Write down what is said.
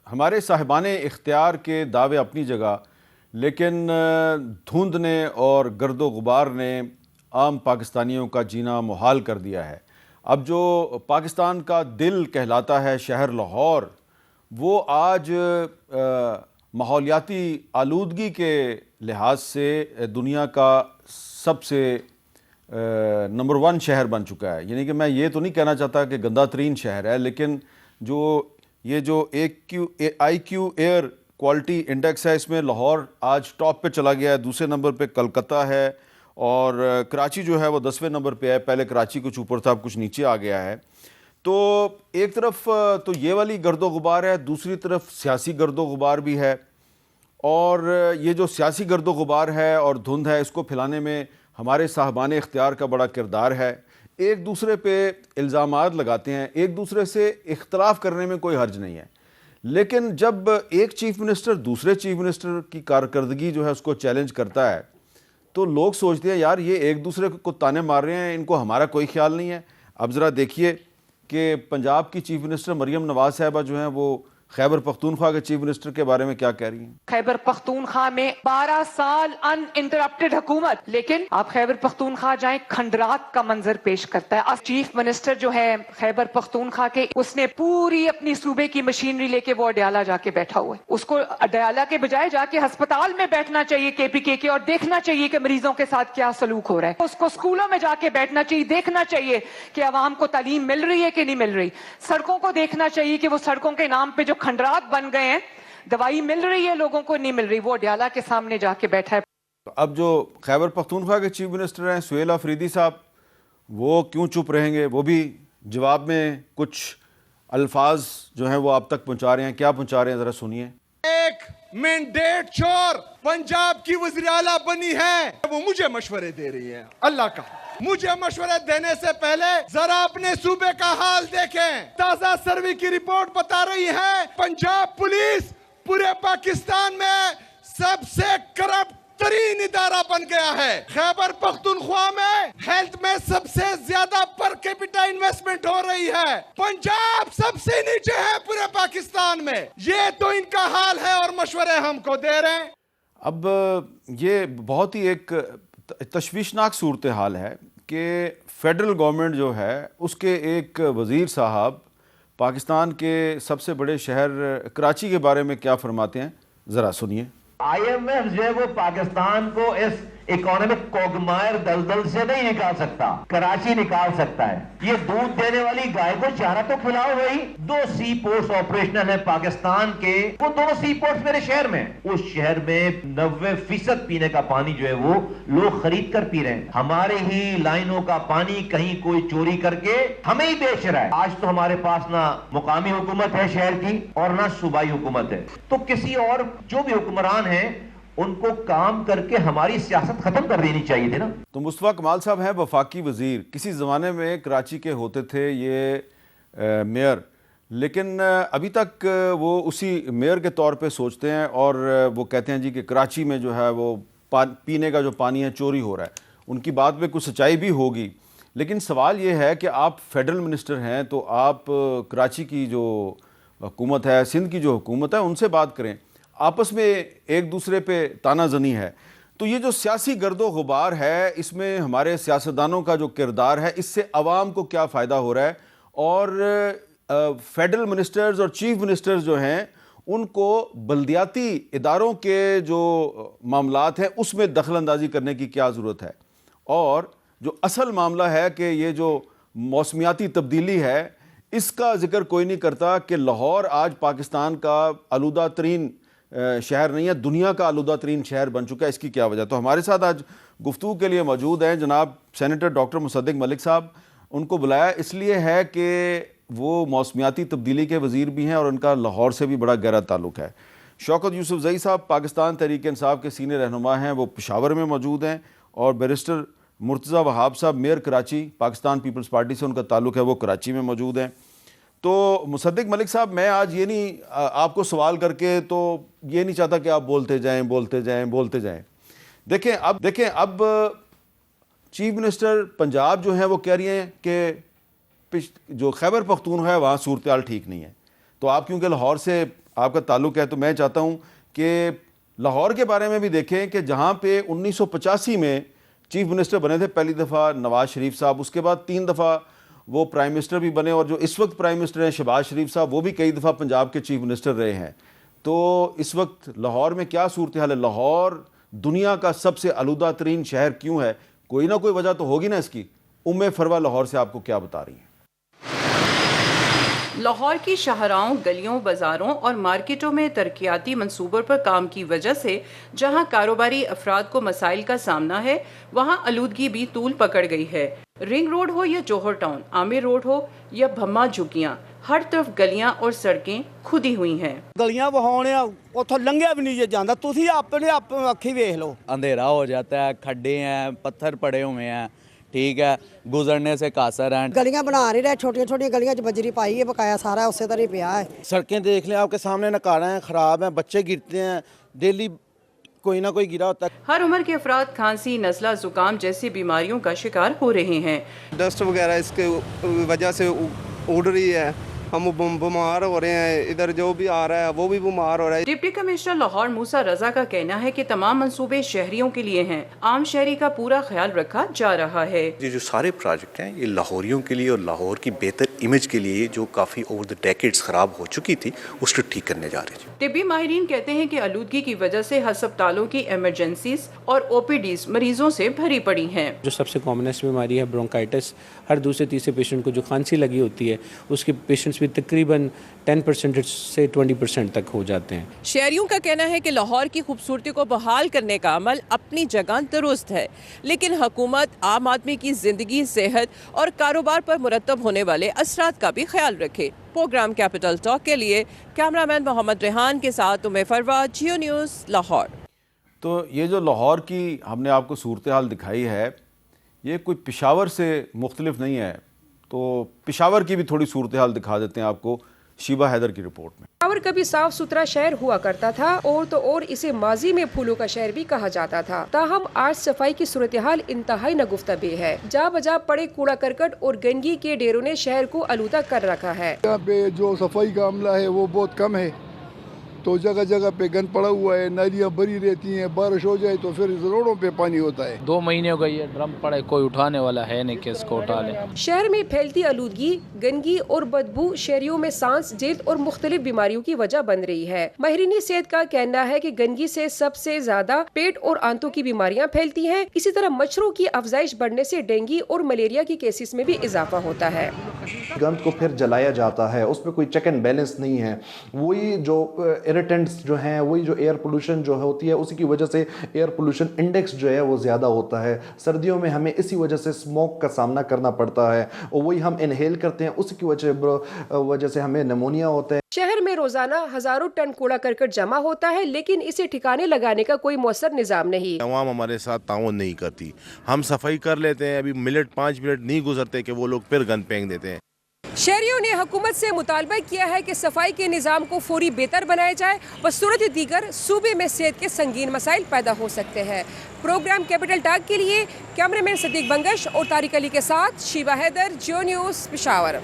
ہمارے صاحبان اختیار کے دعوے اپنی جگہ، لیکن دھند نے اور گرد و غبار نے عام پاکستانیوں کا جینا محال کر دیا ہے۔ اب جو پاکستان کا دل کہلاتا ہے شہر لاہور، وہ آج ماحولیاتی آلودگی کے لحاظ سے دنیا کا سب سے نمبر 1 شہر بن چکا ہے۔ یعنی کہ میں یہ تو نہیں کہنا چاہتا کہ گندہ ترین شہر ہے، لیکن یہ جو آئی کیو ایئر کوالٹی انڈیکس ہے، اس میں لاہور آج ٹاپ پہ چلا گیا ہے، دوسرے نمبر پہ کلکتہ ہے، اور کراچی جو ہے وہ 10ویں نمبر پہ ہے۔ پہلے کراچی کچھ اوپر تھا، اب کچھ نیچے آ گیا ہے۔ تو ایک طرف تو یہ والی گرد و غبار ہے، دوسری طرف سیاسی گرد و غبار بھی ہے، اور یہ جو سیاسی گرد و غبار ہے اور دھند ہے، اس کو پھیلانے میں ہمارے صاحبان اختیار کا بڑا کردار ہے۔ ایک دوسرے پہ الزامات لگاتے ہیں، ایک دوسرے سے اختلاف کرنے میں کوئی حرج نہیں ہے، لیکن جب ایک چیف منسٹر دوسرے چیف منسٹر کی کارکردگی جو ہے اس کو چیلنج کرتا ہے، تو لوگ سوچتے ہیں یار یہ ایک دوسرے کو تانے مار رہے ہیں، ان کو ہمارا کوئی خیال نہیں ہے۔ اب ذرا دیکھیے کہ پنجاب کی چیف منسٹر مریم نواز صاحبہ جو ہیں وہ خیبر پختونخوا کے چیف منسٹر کے بارے میں کیا کہہ رہی ہیں؟ خیبر پختونخوا میں 12 سال ان انٹرپٹڈ حکومت، لیکن آپ خیبر پختونخوا جائیں، کھنڈرات کا منظر پیش کرتا ہے۔ اب چیف منسٹر جو ہے خیبر پختونخوا کے، اس نے پوری اپنی صوبے کی مشینری لے کے وہ اڈیالہ جا کے بیٹھا ہوا ہے۔ اس کو اڈیالہ کے بجائے جا کے ہسپتال میں بیٹھنا چاہیے کے پی کے اور دیکھنا چاہیے کہ مریضوں کے ساتھ کیا سلوک ہو رہا ہے۔ اس کو اسکولوں میں جا کے بیٹھنا چاہیے، دیکھنا چاہیے کہ عوام کو تعلیم مل رہی ہے کہ نہیں مل رہی۔ سڑکوں کو دیکھنا چاہیے کہ وہ سڑکوں کے نام پہ جو کھنڈرات بن گئے ہیں، دوائی مل رہی ہے لوگوں کو نہیں مل رہی، وہ اڈیالہ کے سامنے جا کے بیٹھا ہے۔ اب جو خیبر پختونخوا کے چیف منسٹر ہیں سہیل آفریدی صاحب، وہ کیوں چپ رہیں گے؟ وہ بھی جواب میں کچھ الفاظ جو ہیں وہ آپ تک پہنچا رہے ہیں۔ کیا پہنچا رہے ہیں ذرا سنیے۔ ایک مینڈیٹ چور پنجاب کی وزیر اعلیٰ بنی ہے، وہ مجھے مشورے دے رہی ہے۔ اللہ کا مجھے مشورے دینے سے پہلے ذرا اپنے صوبے کا حال دیکھیں۔ تازہ سروے کی رپورٹ بتا رہی ہے پنجاب پولیس پورے پاکستان میں سب سے کرپٹ ترین ادارہ بن گیا ہے۔ خیبر پختونخوا میں ہیلتھ میں سب سے زیادہ پر کیپٹا انویسٹمنٹ ہو رہی ہے، پنجاب سب سے نیچے ہے پورے پاکستان میں۔ یہ تو ان کا حال ہے اور مشورے ہم کو دے رہے ہیں۔ اب یہ بہت ہی ایک تشویشناک صورتحال ہے کہ فیڈرل گورنمنٹ جو ہے اس کے ایک وزیر صاحب پاکستان کے سب سے بڑے شہر کراچی کے بارے میں کیا فرماتے ہیں، ذرا سنیے۔ آئی ایم ایف جو ہے وہ پاکستان کو اس اکانومک کوگمائر دلدل سے نہیں نکال سکتا، کراچی نکال سکتا ہے۔ یہ دودھ دینے والی گائے کو چارہ تو کھلاؤ بھائی۔ 2 سی پورٹس آپریشنل ہیں پاکستان کے، وہ 2 سی پورٹس میرے شہر میں، اس شہر میں 90% پینے کا پانی جو ہے وہ لوگ خرید کر پی رہے ہیں۔ ہمارے ہی لائنوں کا پانی کہیں کوئی چوری کر کے ہمیں ہی بیچ رہا ہے۔ آج تو ہمارے پاس نہ مقامی حکومت ہے شہر کی اور نہ صوبائی حکومت ہے، تو کسی اور جو بھی حکمران ہیں ان کو کام کر کے ہماری سیاست ختم کر دینی چاہیے تھی نا۔ تو مصطفیٰ کمال صاحب ہیں وفاقی وزیر، کسی زمانے میں کراچی کے ہوتے تھے یہ میئر، لیکن ابھی تک وہ اسی میئر کے طور پہ سوچتے ہیں، اور وہ کہتے ہیں جی کہ کراچی میں جو ہے وہ پینے کا جو پانی ہے چوری ہو رہا ہے۔ ان کی بات میں کچھ سچائی بھی ہوگی، لیکن سوال یہ ہے کہ آپ فیڈرل منسٹر ہیں تو آپ کراچی کی جو حکومت ہے، سندھ کی جو حکومت ہے، ان سے بات کریں۔ آپس میں ایک دوسرے پہ تانا زنی ہے، تو یہ جو سیاسی گرد و غبار ہے، اس میں ہمارے سیاستدانوں کا جو کردار ہے، اس سے عوام کو کیا فائدہ ہو رہا ہے، اور فیڈرل منسٹرز اور چیف منسٹرز جو ہیں ان کو بلدیاتی اداروں کے جو معاملات ہیں اس میں دخل اندازی کرنے کی کیا ضرورت ہے۔ اور جو اصل معاملہ ہے کہ یہ جو موسمیاتی تبدیلی ہے، اس کا ذکر کوئی نہیں کرتا کہ لاہور آج پاکستان کا آلودہ ترین شہر نہیں ہے، دنیا کا آلودہ ترین شہر بن چکا ہے۔ اس کی کیا وجہ؟ تو ہمارے ساتھ آج گفتگو کے لیے موجود ہیں جناب سینیٹر ڈاکٹر مصدق ملک صاحب۔ ان کو بلایا اس لیے ہے کہ وہ موسمیاتی تبدیلی کے وزیر بھی ہیں اور ان کا لاہور سے بھی بڑا گہرا تعلق ہے۔ شوکت یوسف زئی صاحب پاکستان تحریک انصاف کے سینئر رہنما ہیں، وہ پشاور میں موجود ہیں، اور بیرسٹر مرتضیٰ وہاب صاحب میئر کراچی پاکستان پیپلز پارٹی سے ان کا تعلق ہے، وہ کراچی میں موجود ہیں۔ تو مصدق ملک صاحب، میں آج یہ نہیں آپ کو سوال کر کے تو یہ نہیں چاہتا کہ آپ بولتے جائیں۔ دیکھیں اب چیف منسٹر پنجاب جو ہیں وہ کہہ رہی ہیں کہ جو خیبر پختونخوا ہے وہاں صورتحال ٹھیک نہیں ہے، تو آپ کیونکہ لاہور سے آپ کا تعلق ہے تو میں چاہتا ہوں کہ لاہور کے بارے میں بھی دیکھیں کہ جہاں پہ 1985 میں چیف منسٹر بنے تھے پہلی دفعہ نواز شریف صاحب، اس کے بعد 3 دفعہ وہ پرائم منسٹر بھی بنے، اور جو اس وقت پرائم منسٹر ہیں شہباز شریف صاحب، وہ بھی کئی دفعہ پنجاب کے چیف منسٹر رہے ہیں. تو اس وقت لاہور میں کیا صورتحال ہے؟ لاہور دنیا کا سب سے آلودہ ترین شہر کیوں ہے؟ کوئی نہ کوئی وجہ تو ہوگی نا اس کی. فروہ لاہور سے آپ کو کیا بتا رہی ہیں؟ لاہور کی شاہراہوں، گلیوں، بازاروں اور مارکیٹوں میں ترقیاتی منصوبوں پر کام کی وجہ سے جہاں کاروباری افراد کو مسائل کا سامنا ہے، وہاں آلودگی بھی طول پکڑ گئی ہے. رنگ روڈ ہو یا جوہر ٹاؤن، عامر روڈ ہو یا بھما جھگیاں، ہر طرف گلیاں اور سڑکیں کھدی ہوئی ہیں. گلیاں بہانے اتوں لنگیا بھی نہیں جانا، تسی اپنے اکھی ویکھ لو. اندھیرا ہو جاتا ہے، کھڈے ہیں، پتھر پڑے ہوئے ہیں، ٹھیک ہے، گزرنے سے قاصر ہیں. گلیاں بنا نہیں رہے، چھوٹی چھوٹی گلیاں بجری پائی ہے، بقایا سارا اسی طرح پیا ہے. سڑکیں دیکھ لیں آپ کے سامنے، نکاریں ہیں، خراب ہیں، بچے گرتے ہیں، ڈیلی کوئی نہ کوئی گرا ہوتا ہے. ہر عمر کے افراد کھانسی، نزلہ، زکام جیسی بیماریوں کا شکار ہو رہے ہیں. ڈسٹ وغیرہ اس کے وجہ سے اڑ رہی ہے، ہم بیمار ہو رہے ہیں، ادھر جو بھی آ رہا ہے وہ بھی بیمار ہو رہا ہے. ڈپٹی کمشنر لاہور موسیٰ رضا کا کہنا ہے کہ تمام منصوبے شہریوں کے لیے ہیں، عام شہری کا پورا خیال رکھا جا رہا ہے. یہ جو سارے پروجیکٹ ہیں یہ لاہوریوں کے لیے اور لاہور کی بہتر امیج کے لیے جو کافی اوور دی ڈیکیڈز خراب ہو چکی تھی اس کو ٹھیک کرنے جا رہے ہیں. طبی ماہرین کہتے ہیں کہ آلودگی کی وجہ سے ہسپتالوں کی ایمرجنسیز اور او پی ڈیز مریضوں سے بھری پڑی ہیں. جو سب سے کامنسٹ بیماری ہے برونکائٹس، ہر دوسرے تیسرے پیشنٹ کو جو کھانسی لگی ہوتی ہے اس کے پیشنٹس بھی تقریباً 10% سے 20% تک ہو جاتے ہیں. شہریوں کا کہنا ہے کہ لاہور کی خوبصورتی کو بحال کرنے کا عمل اپنی جگہ درست ہے، لیکن حکومت عام آدمی کی زندگی، صحت اور کاروبار پر مرتب ہونے والے اثرات کا بھی خیال رکھے. پروگرام کیپٹل ٹاک کے لیے کیمرامین محمد ریحان کے ساتھ فروہ، جیو نیوز، لاہور. تو یہ جو لاہور کی ہم نے آپ کو صورتحال دکھائی ہے یہ کوئی پشاور سے مختلف نہیں ہے. تو پشاور کی بھی تھوڑی صورتحال دکھا دیتے ہیں آپ کو شیبہ حیدر کی رپورٹ میں. پشاور کبھی صاف ستھرا شہر ہوا کرتا تھا اور اسے ماضی میں پھولوں کا شہر بھی کہا جاتا تھا. تاہم آج صفائی کی صورتحال انتہائی ناگفتگو ہے. جا بجا پڑے کوڑا کرکٹ اور گندگی کے ڈھیروں نے شہر کو آلودہ کر رکھا ہے. یہاں پہ جو صفائی کا عملہ ہے وہ بہت کم ہے، تو جگہ جگہ پہ گند پڑا ہوا ہے، نالیاں بھری رہتی ہیں، بارش ہو جائے تو پھر روڈوں پہ پانی ہوتا ہے. 2 مہینے ہو گئے یہ ڈرم پڑے، کوئی اٹھانے والا ہے نہیں کہ اس کو اٹھا لے. شہر میں پھیلتی آلودگی، گندگی اور بدبو شہریوں میں سانس، جلد اور مختلف بیماریوں کی وجہ بن رہی ہے. ماہرین صحت کا کہنا ہے کہ گندگی سے سب سے زیادہ پیٹ اور آنتوں کی بیماریاں پھیلتی ہیں. اسی طرح مچھروں کی افزائش بڑھنے سے ڈینگی اور ملیریا کی کیسز میں بھی اضافہ ہوتا ہے. گند کو پھر جلایا جاتا ہے، اس میں کوئی چیک اینڈ بیلنس نہیں ہے. وہی جو ایریٹنٹس جو ہیں، وہی جو ایئر پولوشن جو ہوتی ہے، اسی کی وجہ سے ایئر پولوشن انڈیکس جو ہے وہ زیادہ ہوتا ہے. سردیوں میں ہمیں اسی وجہ سے اسموک کا سامنا کرنا پڑتا ہے، اور وہی ہم انہیل کرتے ہیں، اسی کی وجہ سے ہمیں نمونیا ہوتا ہے. شہر میں روزانہ ہزاروں ٹن کوڑا کرکٹ جمع ہوتا ہے، لیکن اسے ٹھکانے لگانے کا کوئی مؤثر نظام نہیں. عوام ہمارے ساتھ تعاون نہیں کرتی. ہم صفائی کر لیتے ہیں، ابھی 5 منٹ نہیں گزرتے کہ وہ لوگ پھر گند پھینک دیتے ہیں. شہریوں نے حکومت سے مطالبہ کیا ہے کہ صفائی کے نظام کو فوری بہتر بنایا جائے، بصورت دیگر صوبے میں صحت کے سنگین مسائل پیدا ہو سکتے ہیں. پروگرام کیپٹل ٹاک کے لیے کیمرامین صدیق بنگش اور طارق علی کے ساتھ شیبہ حیدر، جیو نیوز، پشاور.